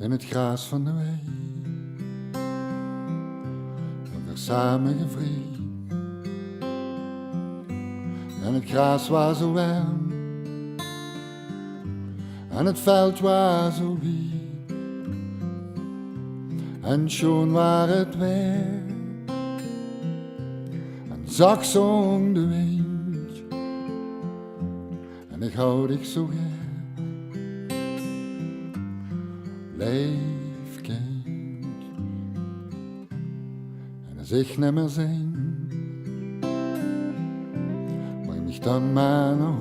in het gras van de wei. We weer samen gevriend. En het gras was zo warm. En het veld was zo wit. En schoon was het weer. En zacht zong de wind. En ik hou dich zo graag. Leef kind. En als ik niet meer zing, breng mich dan maar naar huis.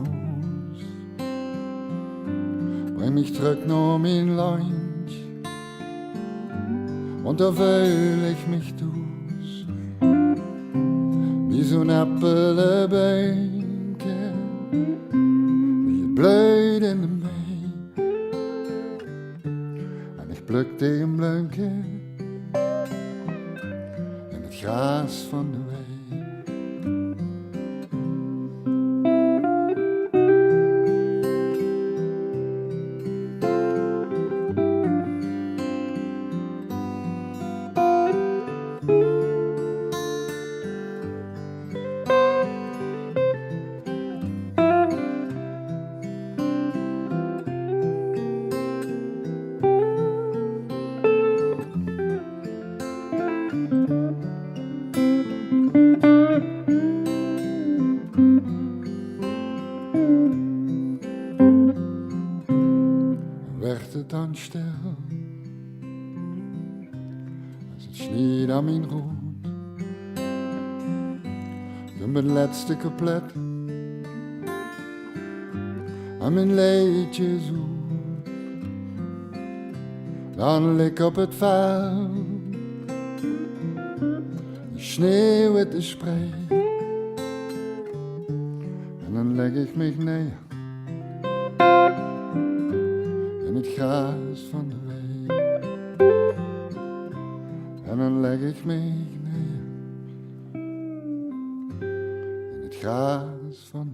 Breng mich terug naar mijn land, want daar fühl ich mich dus. Wie zo'n appelenbeenke, wie het bloeit in de mei. En ik pluk tegen blanke in het gras van de wei. Werd het dan stil, als het sneeuwt aan mijn rood. Toen mijn laatste couplet aan mijn liedje zoet. Dan lig ik op het veld, de sneeuw het is sprei. En dan leg ik mich neer in het gras van de wei. En dan leg ik mich neer in het gras van de wei.